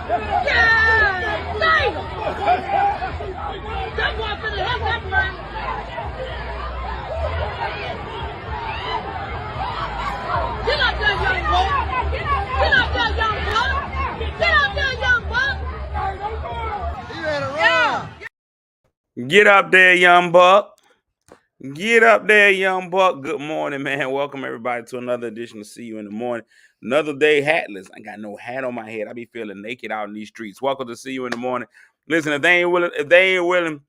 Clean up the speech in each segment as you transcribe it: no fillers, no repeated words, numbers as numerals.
Yeah, damn! That boy finna have that man. Get up there, young boy. Get up there, young buck. Get up there, young buck. He ready to run. Get up there, young buck. Get up there, young buck. Good morning, man. Welcome everybody to another edition of See You in the Morning. Another day hatless. I got no hat on my head. I be feeling naked out in these streets. Welcome to See You in the Morning. Listen, if they ain't willing,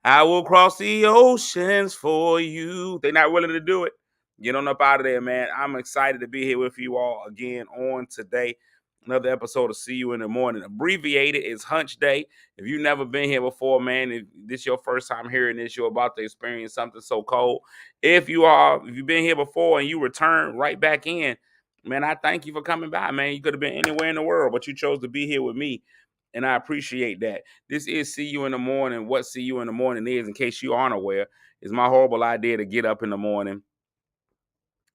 I will cross the oceans for you. They not willing to do it. Get on up out of there, man. I'm excited to be here with you all again on today. Another episode of See You in the Morning. Abbreviated is Hunch Day. If you've never been here before, man, if this is your first time hearing this, you're about to experience something so cold. If you've been here before and you return right back in, man, I thank you for coming by, man. You could have been anywhere in the world, but you chose to be here with me, and I appreciate that. This is See You in the Morning. What See You in the Morning is, in case you aren't aware, is my horrible idea to get up in the morning.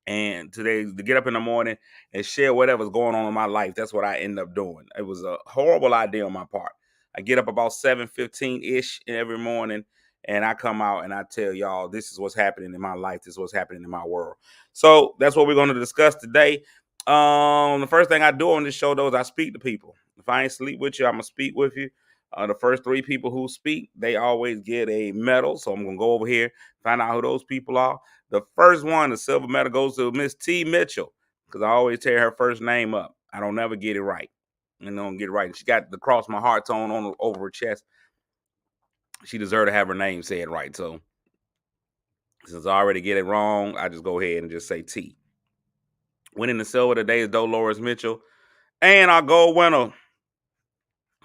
And today, to get up in the morning and share whatever's going on in my life, that's what I end up doing. It was a horrible idea on my part. I get up about 7:15-ish every morning, and I come out and I tell y'all, this is what's happening in my life. This is what's happening in my world. So that's what we're going to discuss today. The first thing I do on this show, though, is I speak to people. If I ain't sleep with you, I'm going to speak with you. The first three people who speak, they always get a medal. So I'm going to go over here, find out who those people are. The first one, the silver medal, goes to Miss T. Mitchell, because I always tear her first name up. I don't never get it right. I don't get it right. She got the cross my heart tone on over her chest. She deserved to have her name said right. So since I already get it wrong, I just go ahead and just say T. Winning the silver today is Dolores Mitchell. And our gold winner,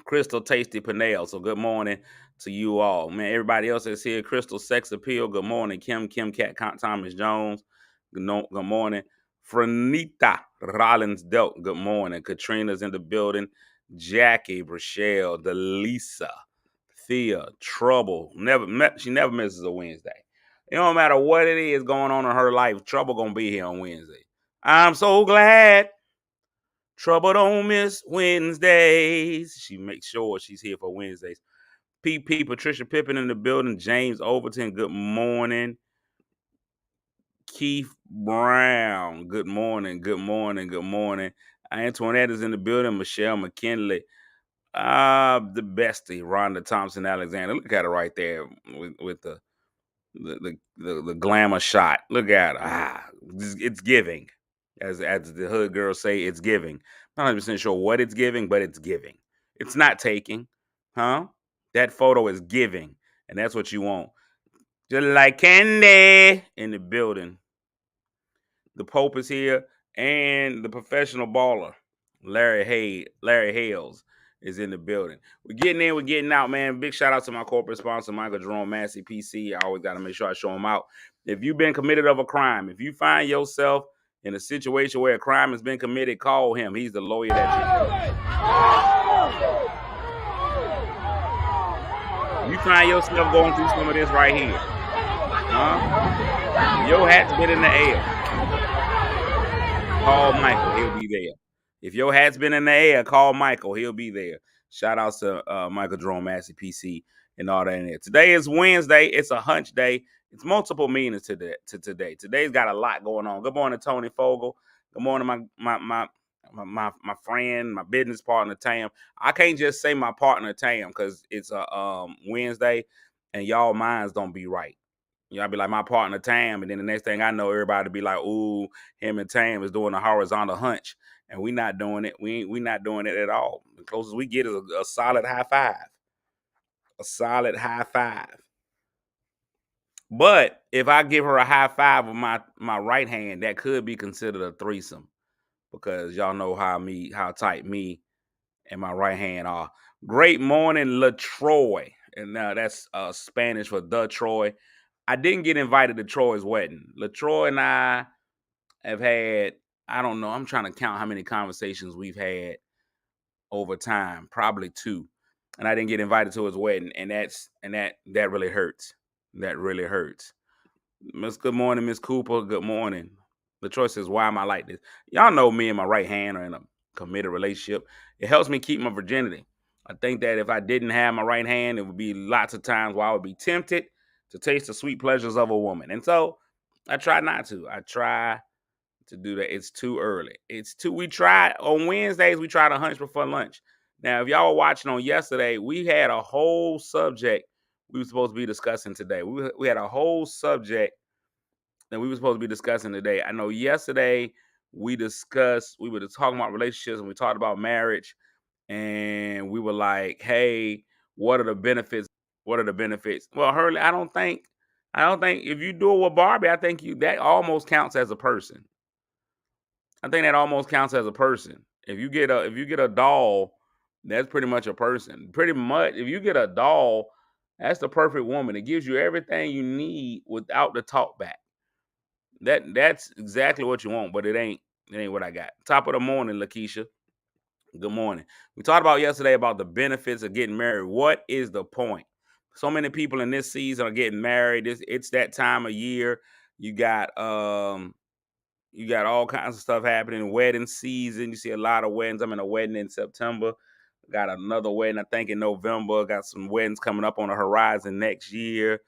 Crystal Tasty Panel. So good morning to you all. Man, everybody else that's here, Crystal Sex Appeal, good morning. Kim Cat Thomas Jones, good morning. Franita Rollins Delk, good morning. Katrina's in the building. Jackie, Rochelle, Delisa, Thea, Trouble. She never misses a Wednesday. It don't matter what it is going on in her life, Trouble gonna be here on Wednesday. I'm so glad Trouble don't miss Wednesdays. She makes sure she's here for Wednesdays. PP, Patricia Pippen in the building. James Overton, good morning. Keith Brown, good morning, good morning, good morning. Antoinette is in the building. Michelle McKinley. The bestie, Rhonda Thompson Alexander. Look at her right there with the glamour shot. Look at her. It's giving. As the hood girls say, it's giving. I'm not 100% sure what it's giving, but it's giving. It's not taking. Huh? That photo is giving. And that's what you want. Just like candy in the building. The Pope is here. And the professional baller, Larry Hales, is in the building. We're getting in, we're getting out, man. Big shout out to my corporate sponsor, Michael Jerome Massey, PC. I always got to make sure I show him out. If you've been committed of a crime, if you find yourself in a situation where a crime has been committed, call him. He's the lawyer that you find yourself going through some of this right here. Your hat's been in the air. Call Michael. He'll be there. If your hat's been in the air, call Michael. He'll be there. Shout out to Michael Jerome Massey, PC, and all that in there. Today is Wednesday. It's a hunch day. It's multiple meanings to today. Today's got a lot going on. Good morning, Tony Fogel. Good morning, my friend, my business partner, Tam. I can't just say my partner, Tam, because it's a Wednesday, and y'all minds don't be right. I'll be like my partner Tam, and then the next thing I know, everybody be like, "Ooh, him and Tam is doing a horizontal hunch," and we not doing it. We not doing it at all. The closest we get is a solid high five. A solid high five. But if I give her a high five with my right hand, that could be considered a threesome, because y'all know how tight me and my right hand are. Great morning, LaTroy, and that's Spanish for the Troy. I didn't get invited to Troy's wedding. LaTroy and I have had, I don't know, I'm trying to count how many conversations we've had over time, probably 2. And I didn't get invited to his wedding, and that really hurts. That really hurts. Good morning, Miss Cooper. Good morning. LaTroy says, "Why am I like this?" Y'all know me and my right hand are in a committed relationship. It helps me keep my virginity. I think that if I didn't have my right hand, it would be lots of times where I would be tempted to taste the sweet pleasures of a woman. And so I try not to. I try to do that. It's too early. We tried on Wednesdays, we try to hunch before lunch. Now, if y'all were watching on yesterday, we had a whole subject we were supposed to be discussing today. We had a whole subject that we were supposed to be discussing today. I know yesterday we were talking about relationships and we talked about marriage, and we were like, hey, what are the benefits? What are the benefits? Well, Hurley, I don't think if you do it with Barbie, I think that almost counts as a person. I think that almost counts as a person. If you get a doll, that's pretty much a person. Pretty much, if you get a doll, that's the perfect woman. It gives you everything you need without the talk back. That's exactly what you want, but it ain't what I got. Top of the morning, Lakeisha. Good morning. We talked about yesterday about the benefits of getting married. What is the point? So many people in this season are getting married. It's that time of year. You got all kinds of stuff happening. Wedding season. You see a lot of weddings. I'm in a wedding in September. Got another wedding, I think, in November. Got some weddings coming up on the horizon next year.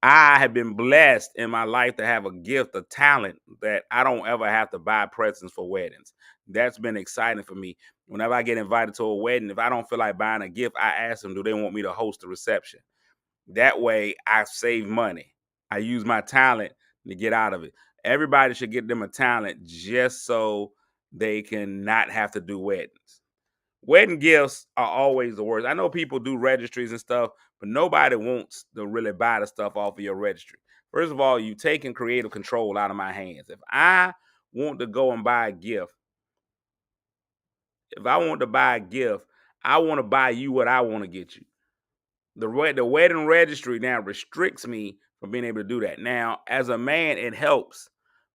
I have been blessed in my life to have a gift, a talent that I don't ever have to buy presents for weddings. That's been exciting for me. Whenever I get invited to a wedding, if I don't feel like buying a gift, I ask them, do they want me to host the reception? That way I save money. I use my talent to get out of it. Everybody should get them a talent just so they can not have to do weddings. Wedding gifts are always the worst. I know people do registries and stuff, but nobody wants to really buy the stuff off of your registry. First of all, you taking creative control out of my hands. If I want to go and buy a gift, I want to buy you what I want to get you. The wedding registry now restricts me from being able to do that. Now, as a man, it helps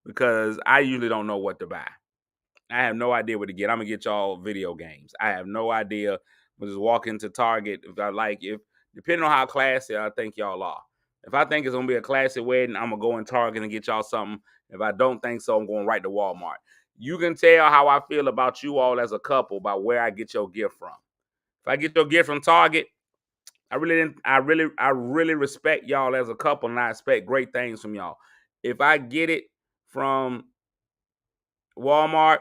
because I usually don't know what to buy. I have no idea what to get. I'm gonna get y'all video games. I have no idea. I'm just walk into Target if depending on how classy I think y'all are. If I think it's gonna be a classy wedding, I'm gonna go in Target and get y'all something. If I don't think so, I'm going right to Walmart. You can tell how I feel about you all as a couple by where I get your gift from. If I get your gift from Target, I really respect y'all as a couple, and I expect great things from y'all. If I get it from Walmart,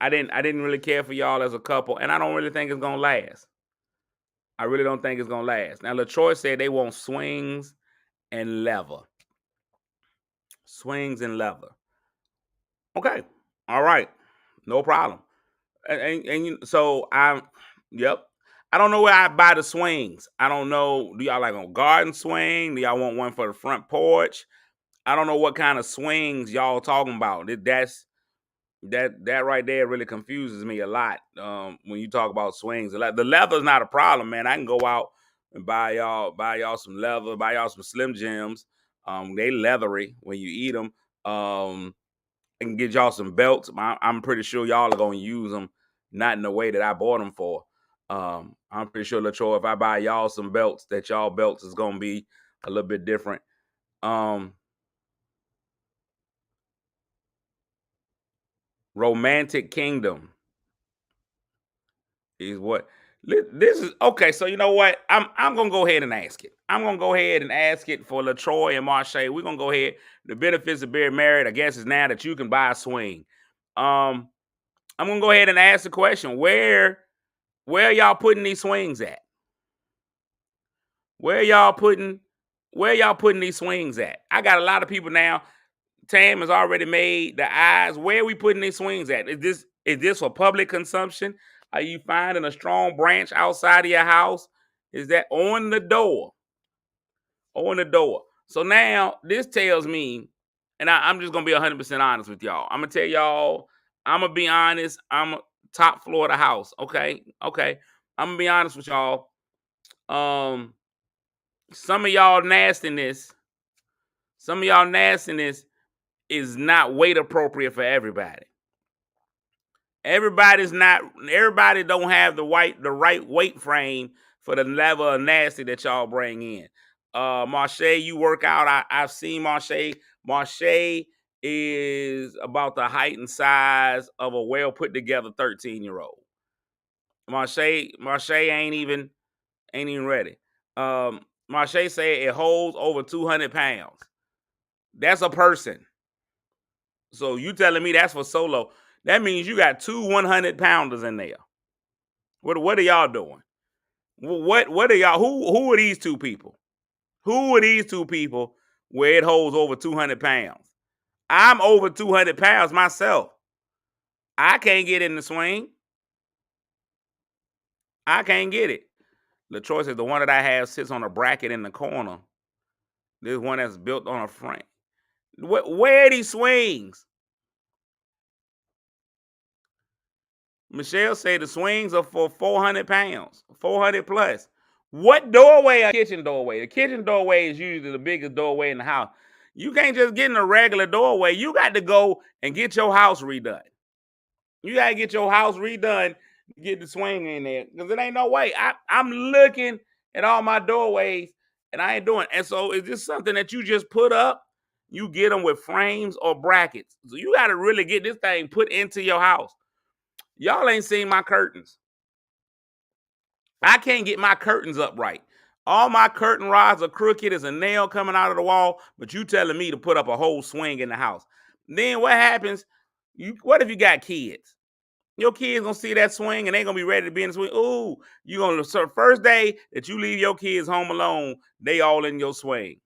I didn't really care for y'all as a couple, and I don't really think it's gonna last. I really don't think it's gonna last. Now, LaTroy said they want swings and leather. Swings and leather. Okay, all right, no problem. So yep. I don't know where I buy the swings. I don't know. Do y'all like a garden swing? Do y'all want one for the front porch? I don't know what kind of swings y'all talking about. That right there really confuses me a lot. When you talk about swings, the leather's not a problem, man. I can go out and buy y'all some leather, buy y'all some Slim Jims. They leathery when you eat them. I can get y'all some belts. I'm pretty sure y'all are gonna use them, not in the way that I bought them for. I'm pretty sure, LaTroy, if I buy y'all some belts, that y'all belts is gonna be a little bit different. Romantic Kingdom is what this is. Okay, so you know what? I'm gonna go ahead and ask it. I'm gonna go ahead and ask it for LaTroy and Marche. We're gonna go ahead. The benefits of being married, I guess, is now that you can buy a swing. I'm gonna go ahead and ask the question: Where y'all putting these swings at? Where y'all putting these swings at? I got a lot of people now. Tam has already made the eyes. Where are we putting these swings at? Is this for public consumption? Are you finding a strong branch outside of your house? Is that on the door? On the door. So now this tells me, and I'm just gonna be 100% honest with y'all. I'm gonna tell y'all. I'm gonna be honest. I'm top floor of the house. Okay. I'm gonna be honest with y'all. Some of y'all nastiness is not weight appropriate for everybody. Everybody don't have the right weight frame for the level of nasty that y'all bring in. Marche, you work out. I've seen Marche. Marche is about the height and size of a well put together 13-year-old. Marche ain't even ready. Marche said it holds over 200 pounds. That's a person. So you telling me that's for solo? That means you got two 100-pounders in there. What are y'all doing? What are y'all? Who are these two people? Who are these two people where it holds over 200 pounds? I'm over 200 pounds myself. I can't get in the swing. I can't get it. LaTroy says the one that I have sits on a bracket in the corner. This one that's built on a frame. Where are these swings? Michelle said the swings are for 400 pounds, 400 plus. What doorway? A kitchen doorway. The kitchen doorway is usually the biggest doorway in the house. You can't just get in a regular doorway. You got to go and get your house redone. You got to get your house redone to get the swing in there because it ain't no way. I'm looking at all my doorways and I ain't doing it. And so is this something that you just put up? You get them with frames or brackets. So you got to really get this thing put into your house. Y'all ain't seen my curtains. I can't get my curtains up right. All my curtain rods are crooked. There's a nail coming out of the wall, but you telling me to put up a whole swing in the house. Then what happens? What if you got kids? Your kids gonna see that swing and they gonna be ready to be in the swing. Ooh, you gonna so first day that you leave your kids home alone, they all in your swing.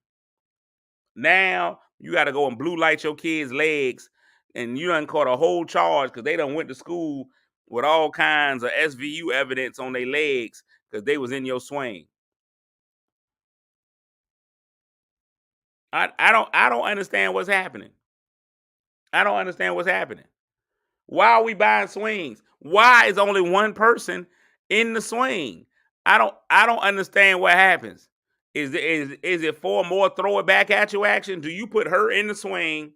Now you got to go and blue light your kids' legs, and you done caught a whole charge because they done went to school with all kinds of SVU evidence on their legs because they was in your swing. I don't understand what's happening. I don't understand what's happening. Why are we buying swings? Why is only one person in the swing? I don't understand what happens. Is it for more throw it back at you action? Do you put her in the swing,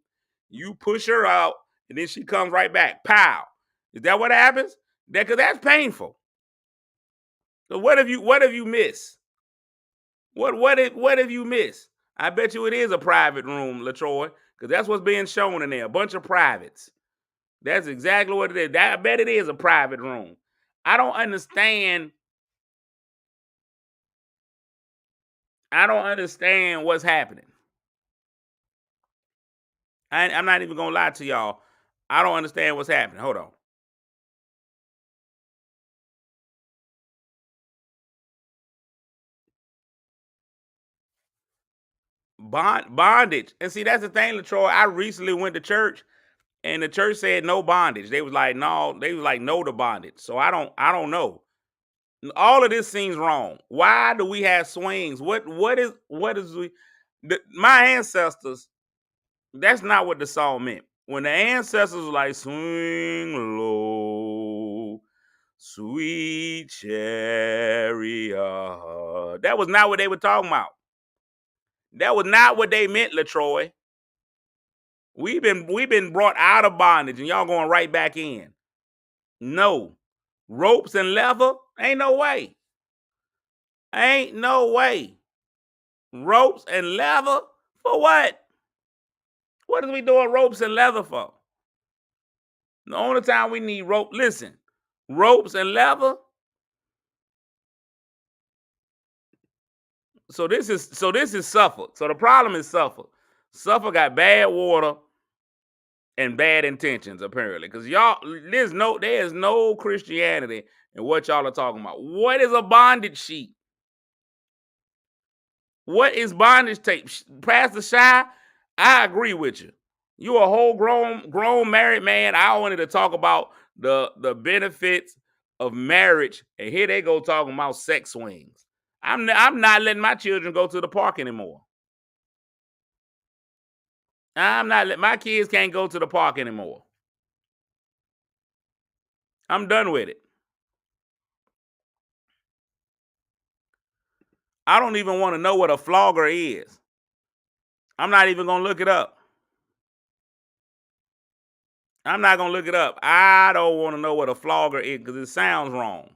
you push her out, and then she comes right back? Pow. Is that what happens? Because that's painful. So what have you missed? What have you missed? I bet you it is a private room, LaTroy, because that's what's being shown in there. A bunch of privates. That's exactly what it is. I bet it is a private room. I don't understand. I don't understand what's happening. I'm not even gonna lie to y'all. I don't understand what's happening. Hold on. Bondage. And see, that's the thing, LaTroy. I recently went to church and the church said no bondage. They was like, no, no to bondage. So I don't know. All of this seems wrong. Why do we have swings? What is my ancestors? That's not what the song meant. When the ancestors were like, swing low, sweet chariot. That was not what they were talking about. That was not what they meant, LaTroy. We've been brought out of bondage and y'all going right back in. No. Ropes and leather? Ain't no way. Ain't no way. Ropes and leather? For what? What is we doing ropes and leather for? The only time we need rope, listen, ropes and leather. So this is Suffolk. So the problem is Suffolk. Suffolk got bad water and bad intentions, apparently. Because y'all, there is no Christianity in what y'all are talking about. What is a bondage sheet? What is bondage tape? Pastor Shy, I agree with you. You a whole grown married man. I wanted to talk about the benefits of marriage, and here they go talking about sex swings. I'm not letting my children go to the park anymore. I'm not letting my kids can't go to the park anymore. I'm done with it. I don't even want to know what a flogger is. I'm not even gonna look it up. I'm not gonna look it up. I don't want to know what a flogger is because it sounds wrong.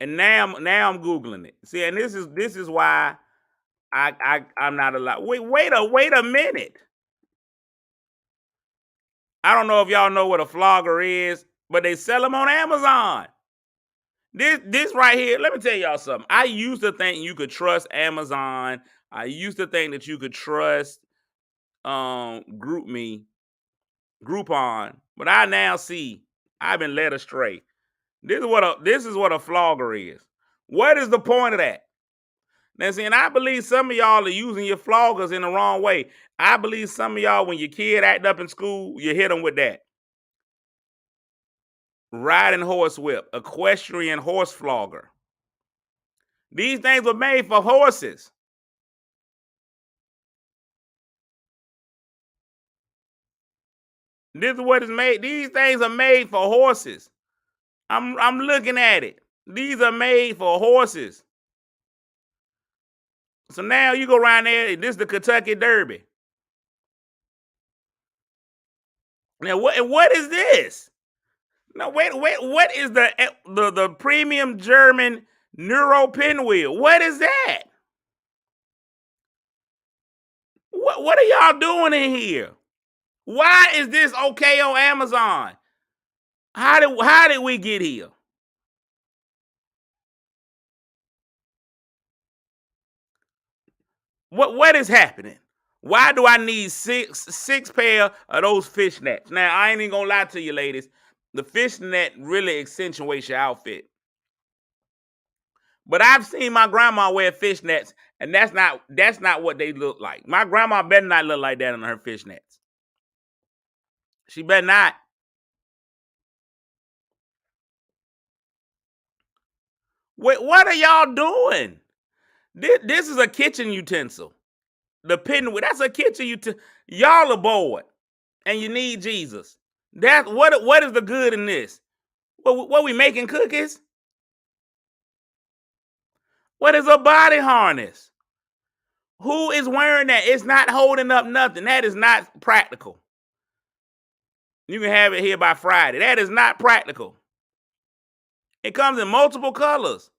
And now I'm googling it. See, and this is why I'm not allowed. Wait a minute. I don't know if y'all know what a flogger is, but they sell them on Amazon. This right here, let me tell y'all something. I used to think you could trust Amazon. I used to think that you could trust Groupon, but I now see I've been led astray. This is what a flogger is. What is the point of that? Now, see, and I believe some of y'all are using your floggers in the wrong way. I believe some of y'all, when your kid act up in school, you hit them with that. Riding horse whip, equestrian horse flogger. These things were made for horses. This is what is made. These things are made for horses. I'm looking at it. These are made for horses. So now you go around there. This is the Kentucky Derby. Now what is this? No, wait. What is the premium German Neuro pinwheel? What is that? What are y'all doing in here? Why is this okay on Amazon? How did we get here? What is happening? Why do I need six pair of those fishnets? Now I ain't even gonna lie to you, ladies. The fishnet really accentuates your outfit. But I've seen my grandma wear fishnets, and that's not what they look like. My grandma better not look like that in her fishnets. She better not. Wait, what are y'all doing? This is a kitchen utensil. The pinwheel, that's a kitchen utensil. Y'all are bored, and you need Jesus. That's what is the good in this? What we making cookies? What is a body harness? Who is wearing that? It's not holding up nothing. That is not practical. You can have it here by Friday. That is not practical. It comes in multiple colors.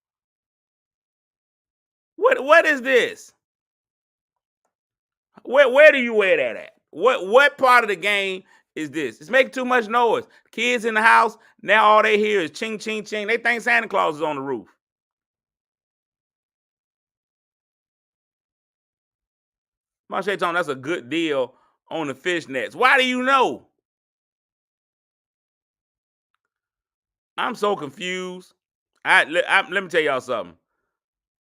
What is this? Where do you wear that at? What part of the game is this? It's making too much noise. Kids in the house, now all they hear is ching, ching, ching. They think Santa Claus is on the roof. Marche told me that's a good deal on the fishnets. Why do you know? I'm so confused. Let me tell y'all something.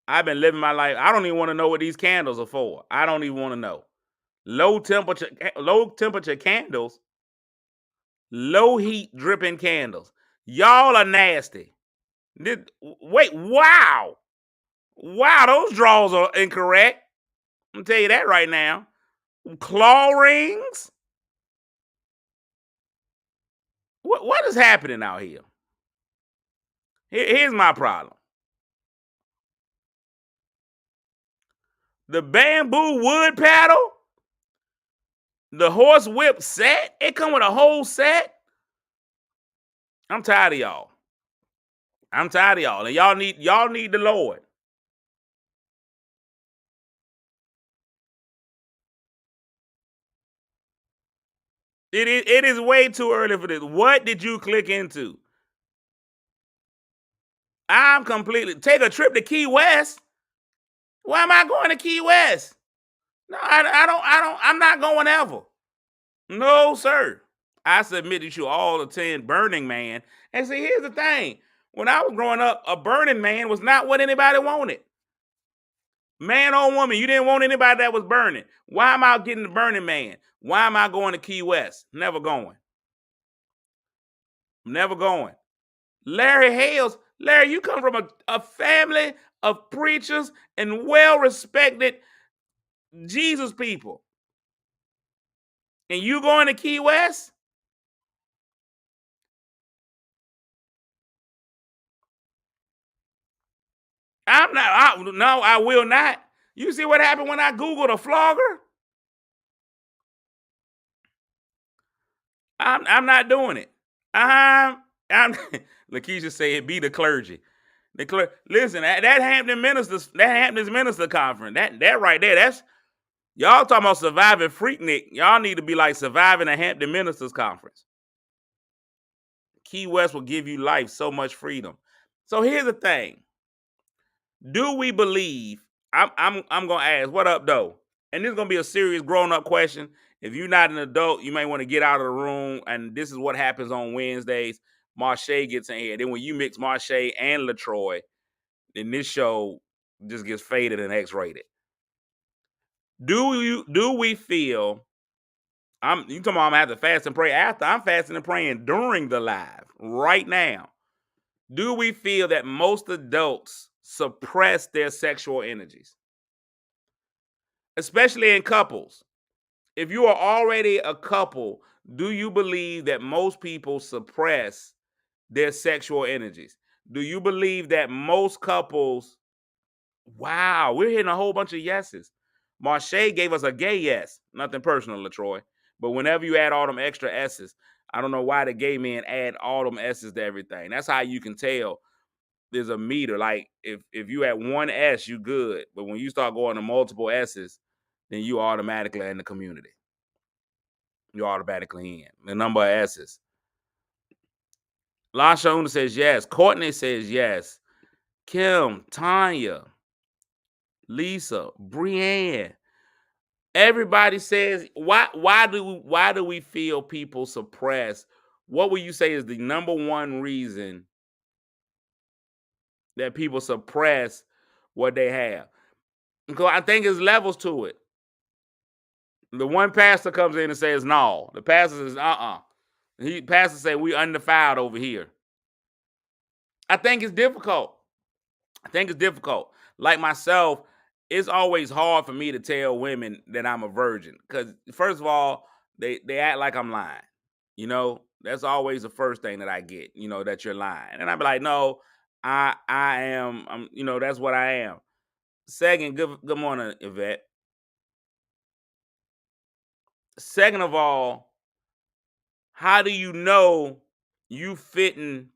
I've been living my life. I don't even want to know what these candles are for. I don't even want to know. Low temperature candles, low heat dripping candles. Y'all are nasty. Wait, wow. Wow, those draws are incorrect. I'm gonna tell you that right now. Claw rings. What is happening out here? Here's my problem. The bamboo wood paddle, the horse whip set. It come with a whole set. I'm tired of y'all. I'm tired of y'all. And y'all need the Lord. It is way too early for this. What did you click into? I'm completely take a trip to Key West. Why am I going to Key West? No, I'm not going ever. No, sir. I submitted you all attend Burning Man. And see, here's the thing. When I was growing up, a Burning Man was not what anybody wanted. Man or woman, you didn't want anybody that was burning. Why am I getting the Burning Man? Why am I going to Key West? Never going. Never going. Larry Hales, Larry, you come from a family of preachers and well-respected Jesus people. And you going to Key West? No, I will not. You see what happened when I Googled a flogger? I'm not doing it. I'm Lakeisha said be the clergy. Listen, that Hampton Minister conference, that right there, Y'all talking about surviving Freaknik. Y'all need to be like surviving a Hampton Ministers conference. Key West will give you life, so much freedom. So here's the thing. Do we believe? I'm gonna ask, what up though? And this is gonna be a serious grown-up question. If you're not an adult, you may want to get out of the room. And this is what happens on Wednesdays. Marche gets in here. Then when you mix Marche and LaTroy, then this show just gets faded and X-rated. Do we feel you talking about I'm gonna have to fast and pray after? I'm fasting and praying during the live right now. Do we feel that most adults suppress their sexual energies, especially in couples? If you are already a couple, do you believe that most people suppress their sexual energies? Do you believe that most couples? Wow, we're hitting a whole bunch of yeses. Marche gave us a gay yes. Nothing personal, LaTroy. But whenever you add all them extra S's, I don't know why the gay men add all them S's to everything. That's how you can tell there's a meter. Like if you add one S, you good. But when you start going to multiple S's, then you automatically in the community. You're automatically in. The number of S's. Lasha Una says yes. Courtney says yes. Kim, Tanya, Lisa, Brienne. Everybody says why do we feel people suppress? What would you say is the number one reason that people suppress what they have? Because I think there's levels to it. The one pastor comes in and says no. The pastor says pastor say we undefiled over here. I think it's difficult. Like myself, it's always hard for me to tell women that I'm a virgin because first of all, they act like I'm lying. You know, that's always the first thing that I get. You know, that you're lying, and I be like, no, I am. That's what I am. Second, good morning, Yvette. Second of all, how do you know you fitting?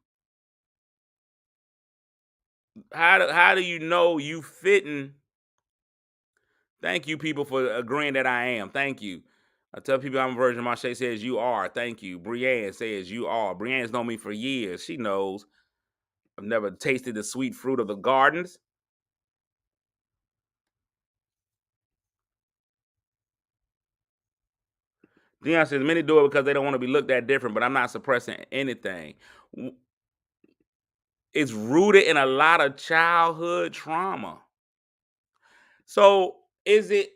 How do you know you fitting? Thank you, people, for agreeing that I am. Thank you. I tell people I'm a virgin. Marche says you are. Thank you. Brienne says you are. Brienne's known me for years. She knows I've never tasted the sweet fruit of the gardens. Dion says many do it because they don't want to be looked at different, but I'm not suppressing anything. It's rooted in a lot of childhood trauma. So is it?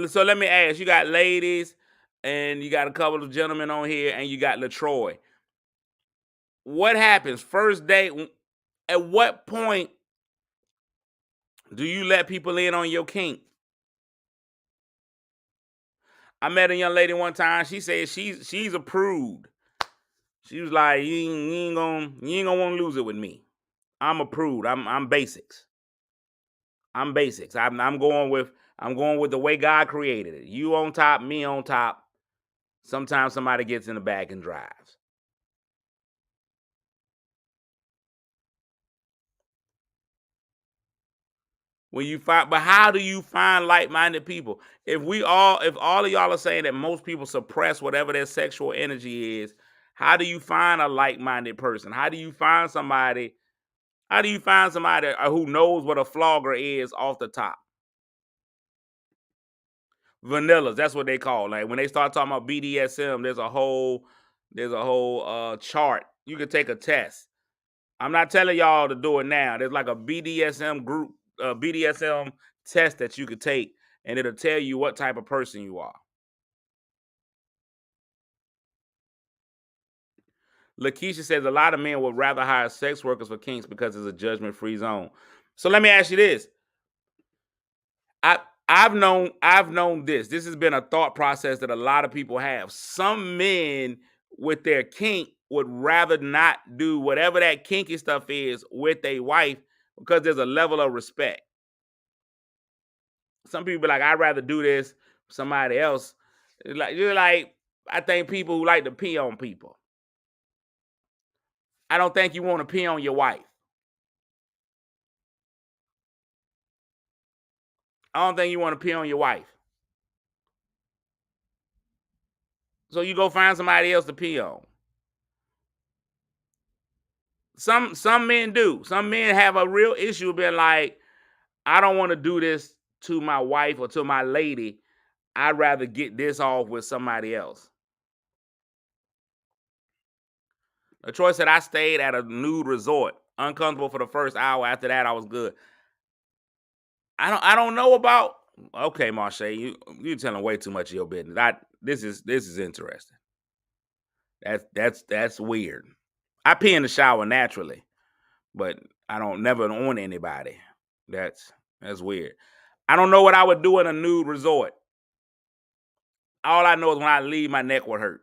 So let me ask. You got ladies, and you got a couple of gentlemen on here, and you got LaTroy. What happens first date? At what point do you let people in on your kink? I met a young lady one time. She said she's a prude. She was like, you ain't gonna want to lose it with me. I'm a prude. I'm basics. I'm basics. I'm going with the way God created it. You on top, me on top. Sometimes somebody gets in the back and drives. But how do you find like-minded people? If all of y'all are saying that most people suppress whatever their sexual energy is, how do you find a like-minded person? How do you find somebody who knows what a flogger is off the top? Vanillas, that's what they call. Like when they start talking about BDSM, there's a whole chart. You can take a test. I'm not telling y'all to do it now. There's like a BDSM group, BDSM test that you could take, and it'll tell you what type of person you are. Lakeisha says a lot of men would rather hire sex workers for kinks because it's a judgment-free zone. So let me ask you this. I've known this. This has been a thought process that a lot of people have. Some men with their kink would rather not do whatever that kinky stuff is with a wife because there's a level of respect. Some people be like, I'd rather do this with somebody else. You're like, I think people who like to pee on people. I don't think you want to pee on your wife. I don't think you want to pee on your wife. So you go find somebody else to pee on. Some men do. Some men have a real issue being like, I don't want to do this to my wife or to my lady. I'd rather get this off with somebody else. Troy said, I stayed at a nude resort. Uncomfortable for the first hour. After that, I was good. I don't know about. Okay, Marche, you telling way too much of your business. This is interesting. That's weird. I pee in the shower naturally, but I don't never on anybody. That's weird. I don't know what I would do in a nude resort. All I know is when I leave, my neck would hurt.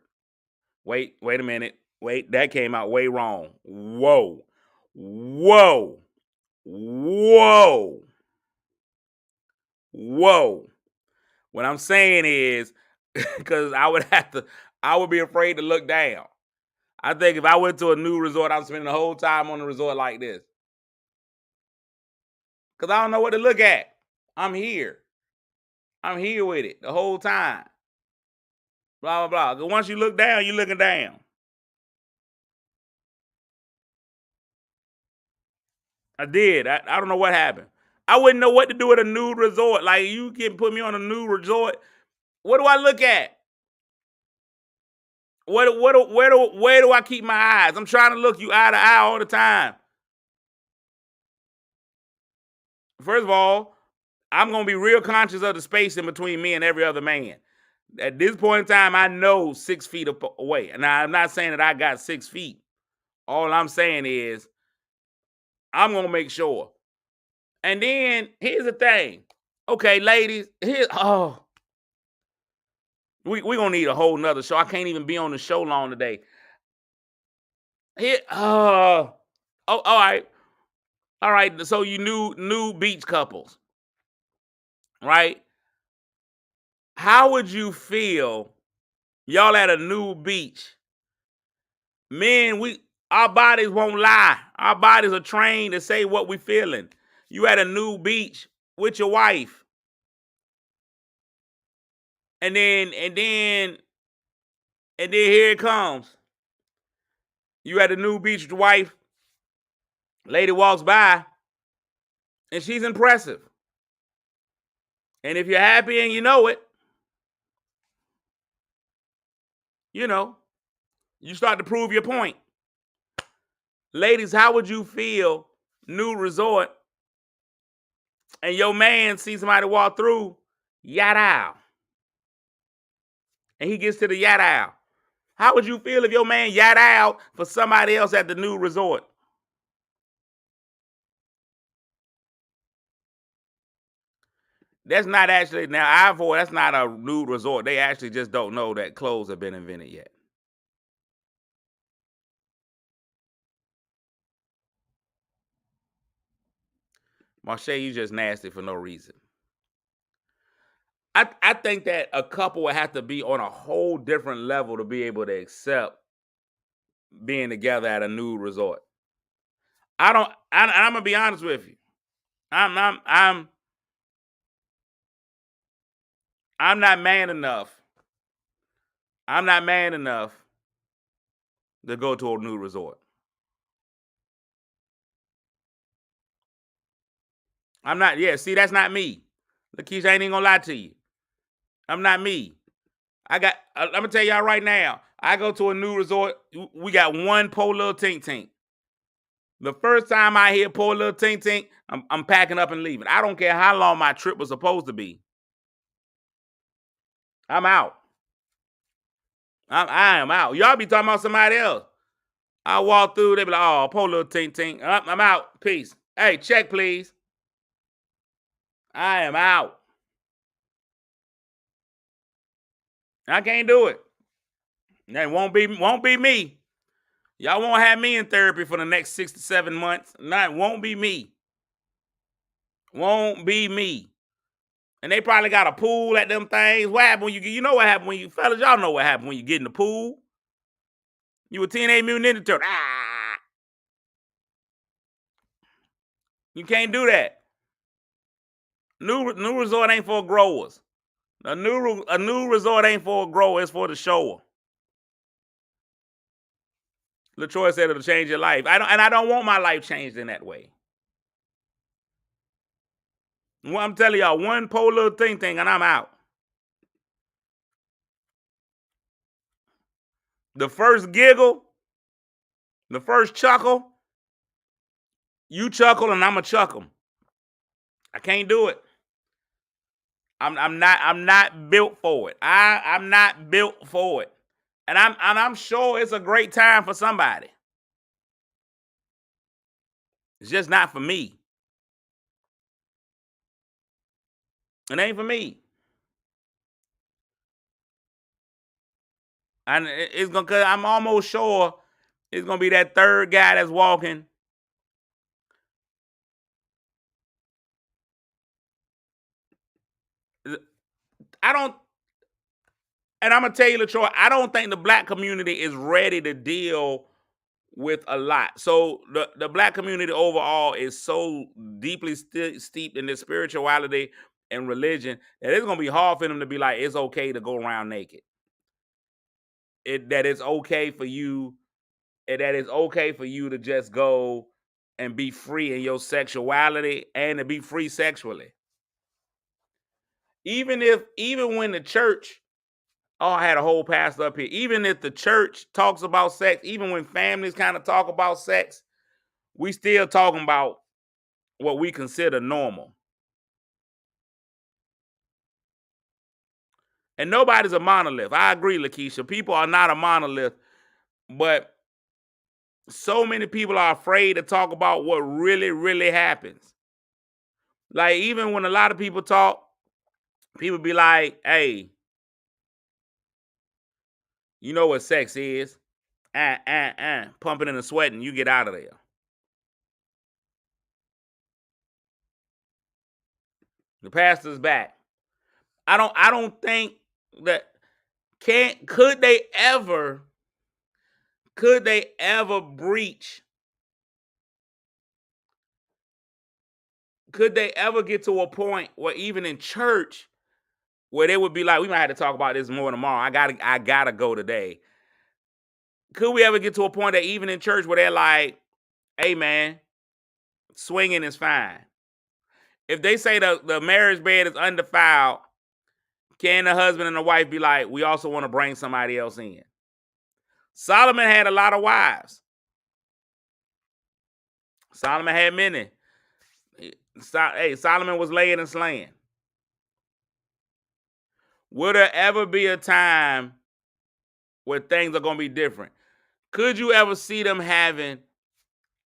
Wait a minute. Wait, that came out way wrong. Whoa. What I'm saying is, because I would be afraid to look down. I think if I went to a new resort, I'm spending the whole time on the resort like this. Because I don't know what to look at. I'm here with it the whole time. Blah, blah, blah. Once you look down, you're looking down. I did. I don't know what happened. I wouldn't know what to do at a nude resort. Like, you can put me on a nude resort. What do I look at? Where do I keep my eyes? I'm trying to look you eye to eye all the time. First of all, I'm going to be real conscious of the space in between me and every other man. At this point in time, I know 6 feet away. Now, I'm not saying that I got 6 feet. All I'm saying is I'm going to make sure. And then here's the thing. Okay, ladies, we're going to need a whole nother show. I can't even be on the show long today. All right. All right, so you new beach couples, right? How would you feel, y'all at a new beach? Men, our bodies won't lie. Our bodies are trained to say what we feeling. You at a new beach with your wife. And then here it comes. You at a new beach with your wife. Lady walks by, and she's impressive. And if you're happy and you know it, you start to prove your point. Ladies, how would you feel, new resort, and your man sees somebody walk through, yada, and he gets to the yada? How would you feel if your man yada out for somebody else at the new resort? That's not actually, now that's not a nude resort. They actually just don't know that clothes have been invented yet. Marche, you just nasty for no reason. I think that a couple would have to be on a whole different level to be able to accept being together at a nude resort. I'm gonna be honest with you. I'm not man enough. I'm not man enough to go to a nude resort. I'm not. Yeah, see, that's not me. Lakeisha, I ain't even gonna lie to you. I'm not me. I'm gonna tell y'all right now. I go to a new resort. We got one poor little tink tink. The first time I hear poor little tink tink, I'm packing up and leaving. I don't care how long my trip was supposed to be. I'm out. I am out. Y'all be talking about somebody else. I walk through, they be like, oh, poor little tink tink. I'm out. Peace. Hey, check, please. I am out. I can't do it. That won't be me. Y'all won't have me in therapy for the next 6 to 7 months. Won't be me. Won't be me. And they probably got a pool at them things. What happened when you know what happened when you, fellas, y'all know what happened when you get in the pool. You a Teenage Mutant Ninja Turtle. You can't do that. New resort ain't for growers. A new resort ain't for a grower. It's for the shower. LaTroy said it'll change your life. I don't want my life changed in that way. Well, I'm telling y'all, one poor little thing, and I'm out. The first giggle, the first chuckle, you chuckle and I'ma chuckle. I can't do it. I'm not built for it. I'm not built for it. And I'm sure it's a great time for somebody. It's just not for me. It ain't for me. And it's gonna, cause I'm almost sure it's gonna be that third guy that's walking. I don't, and I'm gonna tell you, LaTroy, I don't think the black community is ready to deal with a lot. So the black community overall is so deeply steeped in this spirituality and religion that it's gonna be hard for them to be like, it's okay to go around naked. That it's okay for you, that it's okay for you to just go and be free in your sexuality and to be free sexually. Even when the church, oh, I had a whole pastor up here. Even if the church talks about sex, even when families kind of talk about sex, we still talking about what we consider normal. And nobody's a monolith. I agree, Lakeisha. People are not a monolith, but so many people are afraid to talk about what really, really happens. Like, even when a lot of people talk, people be like, hey, you know what sex is? Pumping and sweating, you get out of there. The pastor's back. I don't think that could they ever breach, could they ever get to a point where even in church where they would be like, we might have to talk about this more tomorrow. I gotta go today. Could we ever get to a point that even in church where they're like, hey man, swinging is fine? If they say the marriage bed is undefiled, can the husband and the wife be like, we also want to bring somebody else in? Solomon had a lot of wives. Solomon had many. Hey, Solomon was laying and slaying. Will there ever be a time where things are going to be different? Could you ever see them having,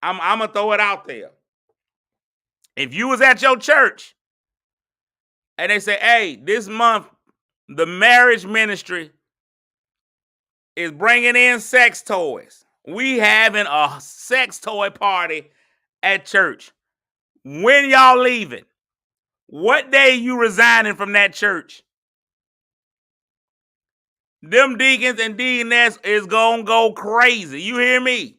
I'm going to throw it out there. If you was at your church and they say, hey, this month, the marriage ministry is bringing in sex toys. We having a sex toy party at church. When y'all leaving? What day you resigning from that church? Them deacons and deaconess is gonna go crazy. You hear me?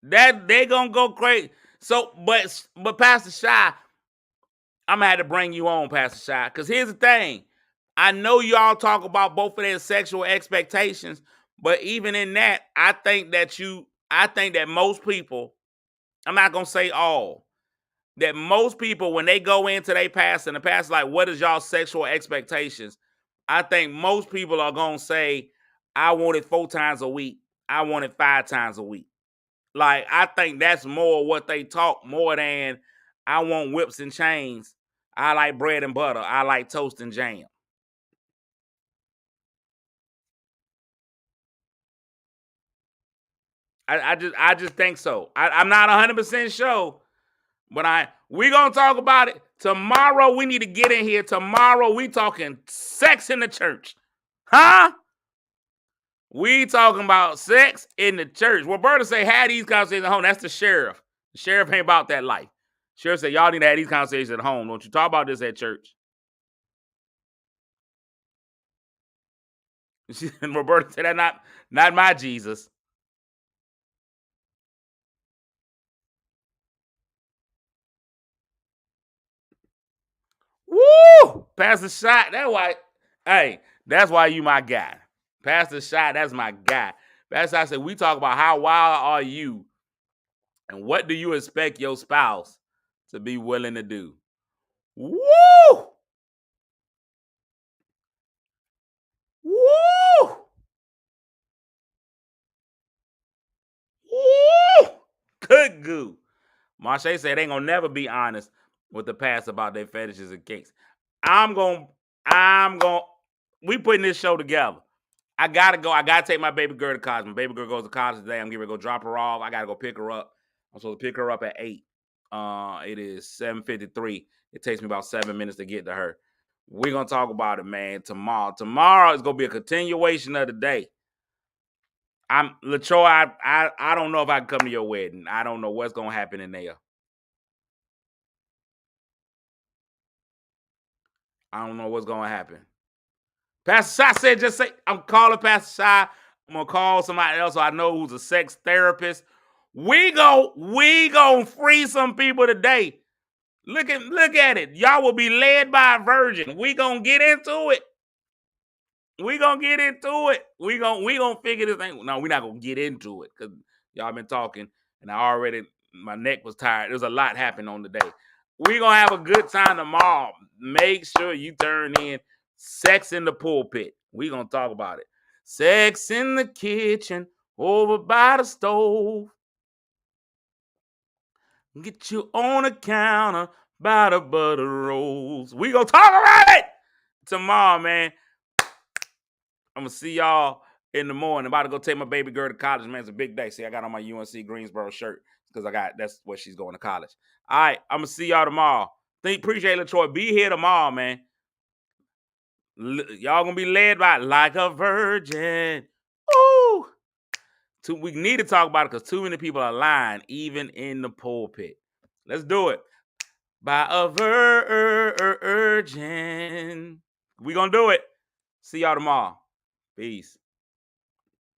That they gonna go crazy. So, but Pastor Shy, I'm gonna have to bring you on, Pastor Shy, because here's the thing. I know y'all talk about both of their sexual expectations, but even in that, I think that most people, I'm not gonna say all, that most people, when they go into their pastor and the pastor's like, what is y'all sexual expectations? I think most people are gonna say, I want it 4 times a week. I want it 5 times a week. Like, I think that's more what they talk more than I want whips and chains. I like bread and butter. I like toast and jam. I just think so. I'm not 100% sure, but we gonna talk about it tomorrow. We need to get in here tomorrow. We talking sex in the church, huh? We talking about sex in the church. Roberta say, have these conversations at home. That's the sheriff. The sheriff ain't about that life. Sheriff said, y'all need to have these conversations at home. Don't you talk about this at church. And Roberta said, that not my Jesus. Woo! Pastor Shot. That's why. Hey, that's why you my guy. Pastor Shot, that's my guy. Pastor Shot said, we talk about how wild are you and what do you expect your spouse to be willing to do? Woo! Woo! Woo! Good goo. Marche said they ain't gonna never be honest with the past about their fetishes and kinks. I'm gonna, we putting this show together. I gotta go. I gotta take my baby girl to college. My baby girl goes to college today. I'm getting ready to go drop her off. I gotta go pick her up. I'm supposed to pick her up at 8. It is 7:53. It takes me about 7 minutes to get to her. We're gonna talk about it, man, tomorrow. Tomorrow is gonna be a continuation of the day. I'm LaTroy, I don't know if I can come to your wedding. I don't know what's gonna happen in there. I don't know what's gonna happen. Pastor Shy said, just say, I'm calling Pastor Shy. I'm gonna call somebody else so I know who's a sex therapist. We gonna free some people today. Look at it. Y'all will be led by a virgin. We gonna get into it. We gonna get into it. We gonna figure this thing. No, we're not gonna get into it because y'all been talking, and my neck was tired. There's a lot happening on the day. We gonna have a good time tomorrow. Make sure you turn in Sex in the Pulpit. We gonna talk about it. Sex in the kitchen, over by the stove. Get you on the counter by the butter rolls. We gonna talk about it tomorrow, man. I'm gonna see y'all in the morning. I'm about to go take my baby girl to college, man. It's a big day. See, I got on my UNC Greensboro shirt because that's where she's going to college. All right, I'm gonna see y'all tomorrow. Appreciate LaTroy. Be here tomorrow, man. Y'all gonna be led by like a virgin. Ooh. We need to talk about it because too many people are lying, even in the pulpit. Let's do it. By a virgin. We gonna do it. See y'all tomorrow. Peace.